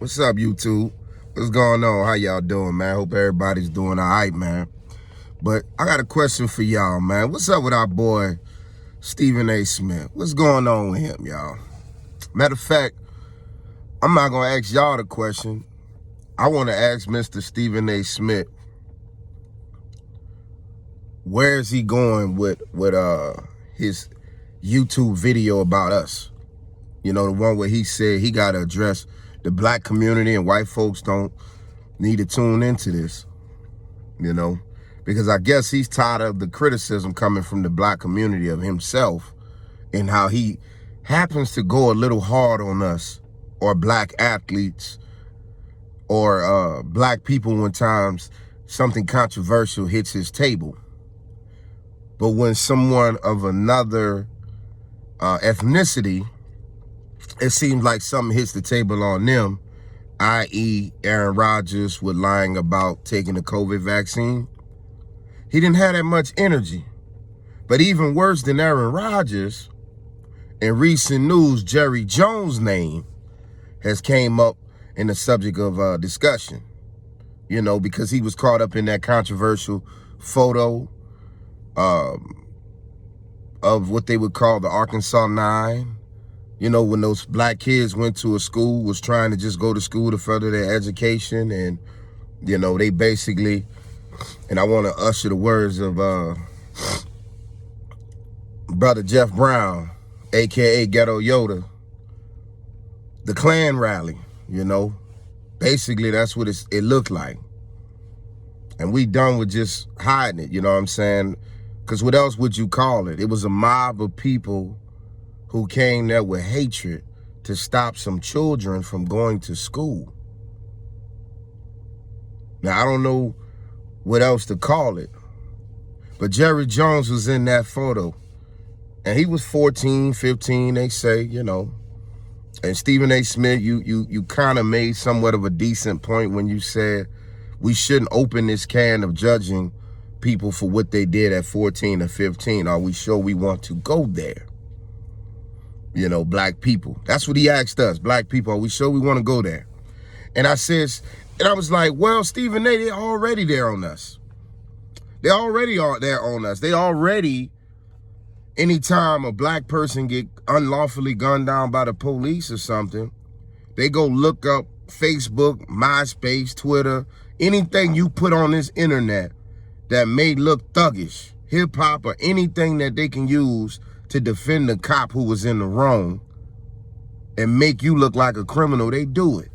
What's up, YouTube? What's going on? How y'all doing, man? Hope everybody's doing all right, man. But I got a question for y'all, man. What's up with our boy, Stephen A. Smith? What's going on with him, y'all? Matter of fact, I'm not going to ask y'all the question. I want to ask Mr. Stephen A. Smith, where is he going with his YouTube video about us? You know, the one where he said he got to address the black community and white folks don't need to tune into this, you know, because I guess he's tired of the criticism coming from the black community of himself and how he happens to go a little hard on us or black athletes or black people when times something controversial hits his table. But when someone of another ethnicity, it seems like something hits the table on them, i.e. Aaron Rodgers with lying about taking the COVID vaccine. He didn't have that much energy. But even worse than Aaron Rodgers, in recent news, Jerry Jones' name has came up in the subject of discussion, you know, because he was caught up in that controversial photo of what they would call the Arkansas 9. You know, when those black kids went to a school, was trying to just go to school to further their education. And, you know, they basically, and I want to usher the words of brother Jeff Brown, a.k.a. Gheddoyoda, the Klan rally, you know. Basically, that's what it looked like. And we done with just hiding it, you know what I'm saying? Because what else would you call it? It was a mob of people who came there with hatred to stop some children from going to school. Now, I don't know what else to call it, but Jerry Jones was in that photo, and he was 14, 15, they say, you know. And Stephen A. Smith, you kind of made somewhat of a decent point when you said we shouldn't open this can of judging people for what they did at 14 or 15. Are we sure we want to go there? You know, black people. That's what he asked us, black people. Are we sure we want to go there? And I says, and I was like, well, Stephen A., they're already there on us. They already are there on us. They already, anytime a black person get unlawfully gunned down by the police or something, they go look up Facebook, MySpace, Twitter, anything you put on this internet that may look thuggish, hip hop, or anything that they can use to defend the cop who was in the wrong and make you look like a criminal, they do it.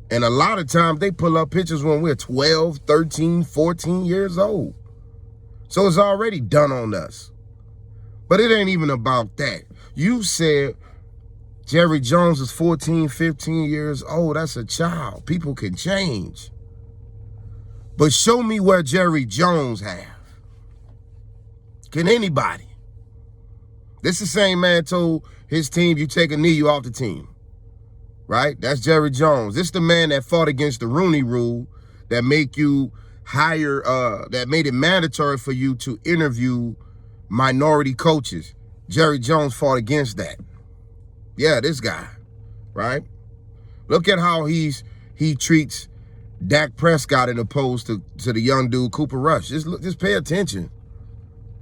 And a lot of times they pull up pictures when we're 12, 13, 14 years old. So it's already done on us. But it ain't even about that. You said Jerry Jones is 14, 15 years old. That's a child. People can change. But show me where Jerry Jones have. Can anybody? This the same man told his team, you take a knee, you off the team. Right? That's Jerry Jones. This the man that fought against the Rooney Rule that make you hire, that made it mandatory for you to interview minority coaches. Jerry Jones fought against that. Yeah, this guy, right? Look at how he treats Dak Prescott in opposed to the young dude, Cooper Rush. Just pay attention.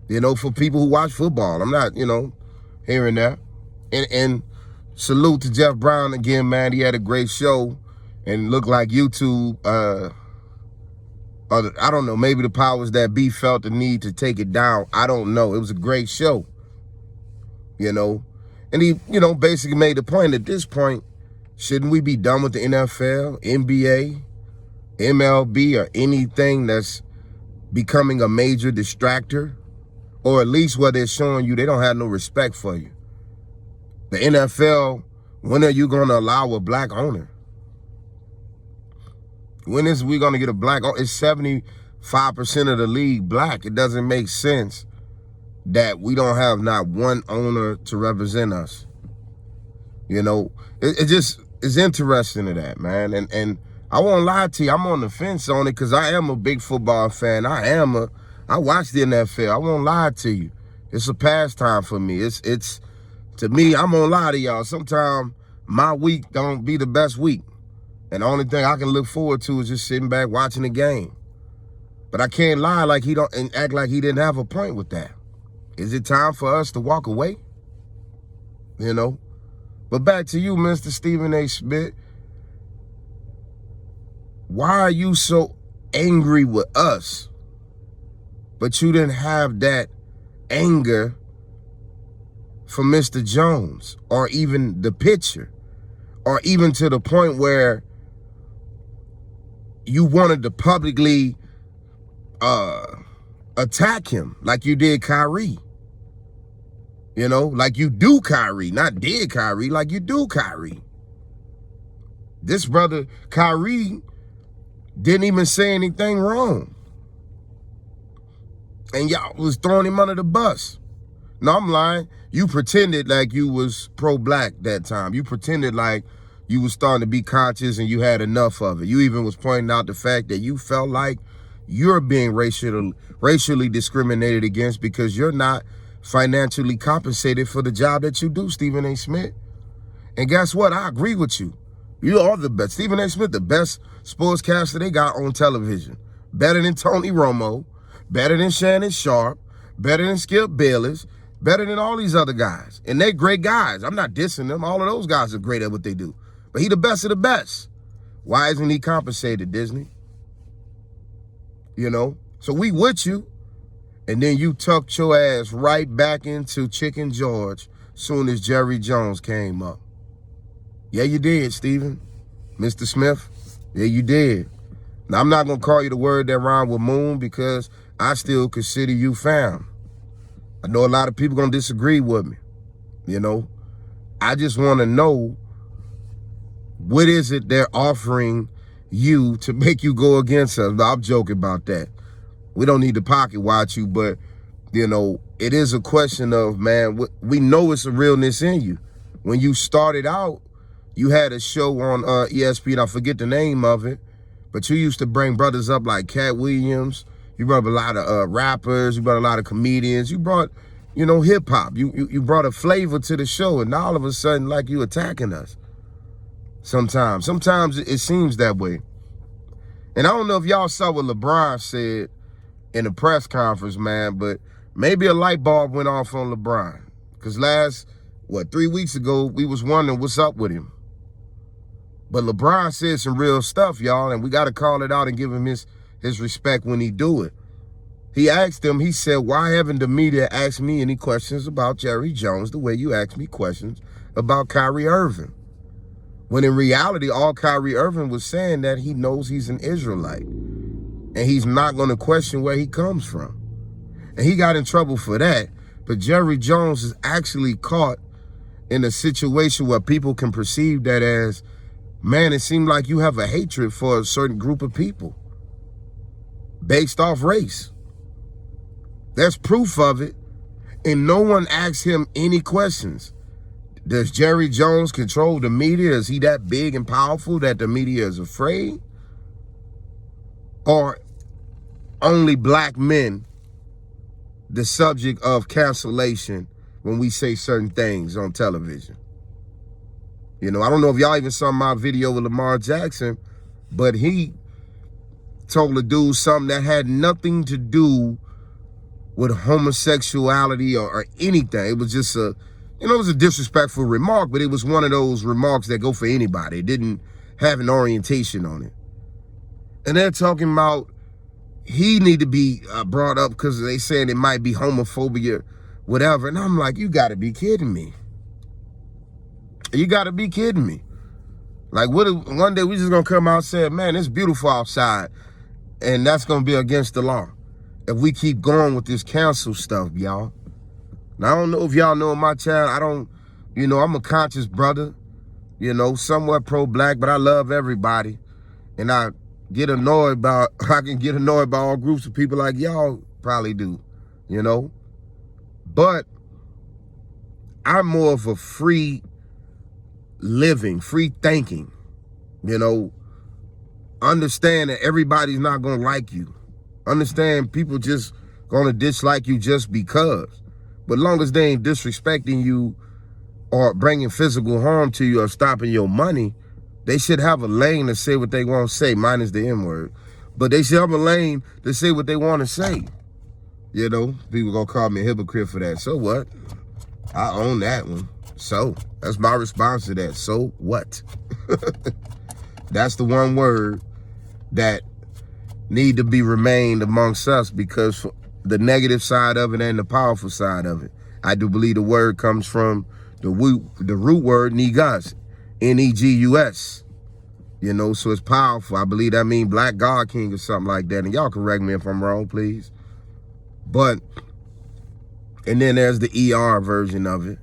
You know, for people who watch football. I'm not, you know, hearing that. And salute to Jeff Brown again, man. He had a great show and looked like YouTube, I don't know, maybe the powers that be felt the need to take it down. I don't know. It was a great show, you know. And he, you know, basically made the point at this point, shouldn't we be done with the NFL, NBA, MLB, or anything that's becoming a major distractor? Or at least where they're showing you they don't have no respect for you. The NFL, when are you going to allow a black owner? When is we going to get a black owner? It's 75% of the league black. It doesn't make sense that we don't have not one owner to represent us. You know, it just is interesting to that, man. And I won't lie to you, I'm on the fence on it because I am a big football fan. I watch the NFL. I won't lie to you. It's a pastime for me. To me, I'm gonna lie to y'all. Sometimes my week don't be the best week. And the only thing I can look forward to is just sitting back watching the game. But I can't lie like he don't and act like he didn't have a point with that. Is it time for us to walk away? You know? But back to you, Mr. Stephen A. Smith. Why are you so angry with us, but you didn't have that anger for Mr. Jones or even the pitcher, or even to the point where you wanted to publicly attack him like you did Kyrie? You know, like you do Kyrie, not did Kyrie, like you do Kyrie. This brother, Kyrie, didn't even say anything wrong. And y'all was throwing him under the bus. No, I'm lying. You pretended like you was pro-black that time. You pretended like you was starting to be conscious and you had enough of it. You even was pointing out the fact that you felt like you're being racially discriminated against because you're not financially compensated for the job that you do, Stephen A. Smith. And guess what? I agree with you. You are the best. Stephen A. Smith, the best sportscaster they got on television. Better than Tony Romo, better than Shannon Sharp, better than Skip Bayless, better than all these other guys. And they're great guys. I'm not dissing them. All of those guys are great at what they do. But he the best of the best. Why isn't he compensated, Disney? You know? So we with you. And then you tucked your ass right back into Chicken George soon as Jerry Jones came up. Yeah, you did, Stephen. Mr. Smith. Yeah, you did. Now, I'm not going to call you the word that rhymed with moon because I still consider you fam. I know a lot of people going to disagree with me. You know, I just want to know, what is it they're offering you to make you go against us? I'm joking about that. We don't need to pocket watch you, but, you know, it is a question of, man, we know it's a realness in you. When you started out, you had a show on ESPN, I forget the name of it, but you used to bring brothers up like Cat Williams. You brought up a lot of rappers. You brought a lot of comedians. You brought, you know, hip-hop. You brought a flavor to the show, and now all of a sudden, like, you attacking us. Sometimes it seems that way. And I don't know if y'all saw what LeBron said in the press conference, man, but maybe a light bulb went off on LeBron. Because 3 weeks ago, we was wondering what's up with him. But LeBron said some real stuff, y'all, and we got to call it out and give him his respect when he do it. He asked him, he said, why haven't the media asked me any questions about Jerry Jones the way you asked me questions about Kyrie Irving? When in reality, all Kyrie Irving was saying that he knows he's an Israelite. And he's not going to question where he comes from. And he got in trouble for that. But Jerry Jones is actually caught in a situation where people can perceive that as, man, it seemed like you have a hatred for a certain group of people based off race. There's proof of it. And no one asked him any questions. Does Jerry Jones control the media? Is he that big and powerful that the media is afraid? Or only black men the subject of cancellation when we say certain things on television? You know, I don't know if y'all even saw my video with Lamar Jackson, but he told a dude something that had nothing to do with homosexuality or anything. It was just it was a disrespectful remark, but it was one of those remarks that go for anybody. It didn't have an orientation on it. And they're talking about he need to be brought up because they saying it might be homophobia, whatever. And I'm like, you got to be kidding me. You got to be kidding me. Like, what if one day we just going to come out and say, man, it's beautiful outside, and that's going to be against the law if we keep going with this cancel stuff, y'all. Now, I don't know if y'all know my channel. I'm a conscious brother, somewhat pro-black, but I love everybody. And I can get annoyed by all groups of people like y'all probably do, But I'm more of a free living, free thinking, Understand that everybody's not going to like you. Understand people just going to dislike you just because. But long as they ain't disrespecting you or bringing physical harm to you or stopping your money, They should have a lane to say what they want to say, minus the N-word. But they should have a lane to say what they want to say. You know, people gonna call me a hypocrite for that. So what? I own that one. So that's my response to that. So what? That's the one word that need to be remained amongst us, because the negative side of it and the powerful side of it. I do believe the word comes from the root word negus, N-E-G-U-S. You know, so it's powerful. I believe that means Black God King or something like that. And y'all correct me if I'm wrong, please. But, and then there's the ER version of it.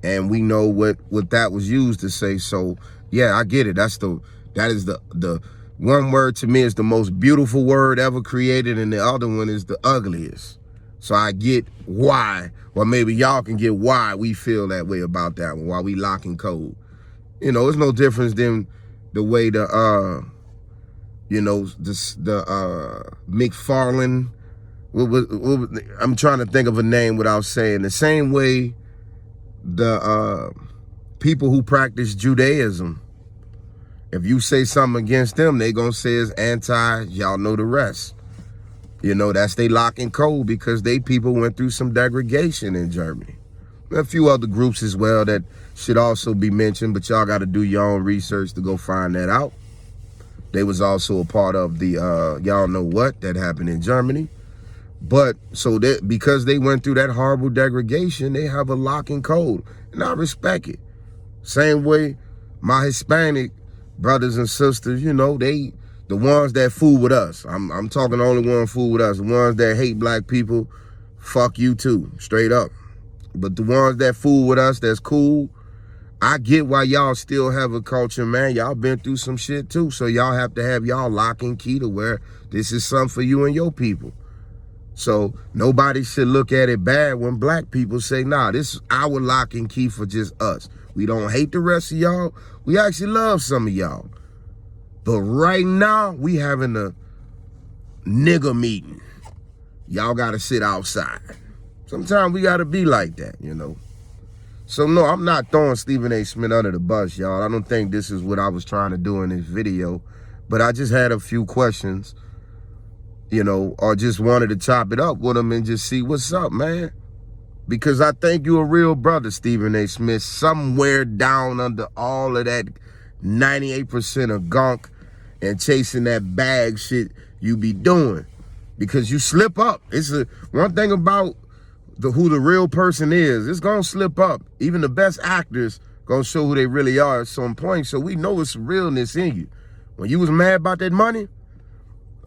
And we know what that was used to say. So, yeah, I get it. That is the one word to me is the most beautiful word ever created, and the other one is the ugliest. So I get why, or maybe y'all can get why we feel that way about that one, why we lock and code. You know, it's no difference than the way the McFarlane, I'm trying to think of a name without saying, the same way the people who practice Judaism, if you say something against them, they gonna say it's anti, y'all know the rest. You know, that's they lock and code, because they people went through some degradation in Germany. A few other groups as well that should also be mentioned, but y'all got to do your own research to go find that out. They was also a part of the, y'all know what, that happened in Germany. But so that because they went through that horrible degradation, they have a lock and code, and I respect it. Same way my Hispanic brothers and sisters, you know, the ones that fool with us. I'm talking the only one fool with us. The ones that hate black people, fuck you too, straight up. But the ones that fool with us, that's cool. I get why y'all still have a culture, man. Y'all been through some shit too. So y'all have to have y'all lock and key to where this is something for you and your people. So nobody should look at it bad when black people say, nah, this is our lock and key for just us. We don't hate the rest of y'all. We actually love some of y'all. But right now, we having a nigga meeting. Y'all got to sit outside. Sometimes we got to be like that, you know. So no, I'm not throwing Stephen A. Smith under the bus, y'all. I don't think this is what I was trying to do in this video. But I just had a few questions, you know, or just wanted to chop it up with him and just see what's up, man. Because I think you're a real brother, Stephen A. Smith, somewhere down under all of that 98% of gunk and chasing that bag shit you be doing. Because you slip up. It's one thing about who the real person is. It's gonna slip up. Even the best actors gonna show who they really are at some point. So we know it's realness in you. When you was mad about that money,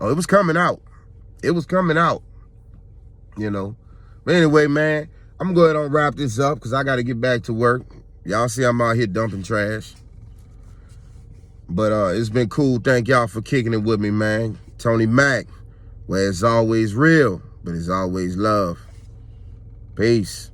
oh, it was coming out. It was coming out, you know. But anyway, man, I'm gonna go ahead and wrap this up because I gotta get back to work. Y'all see I'm out here dumping trash. But it's been cool. Thank y'all for kicking it with me, man. Tony Mac, where it's always real, but it's always love. Peace.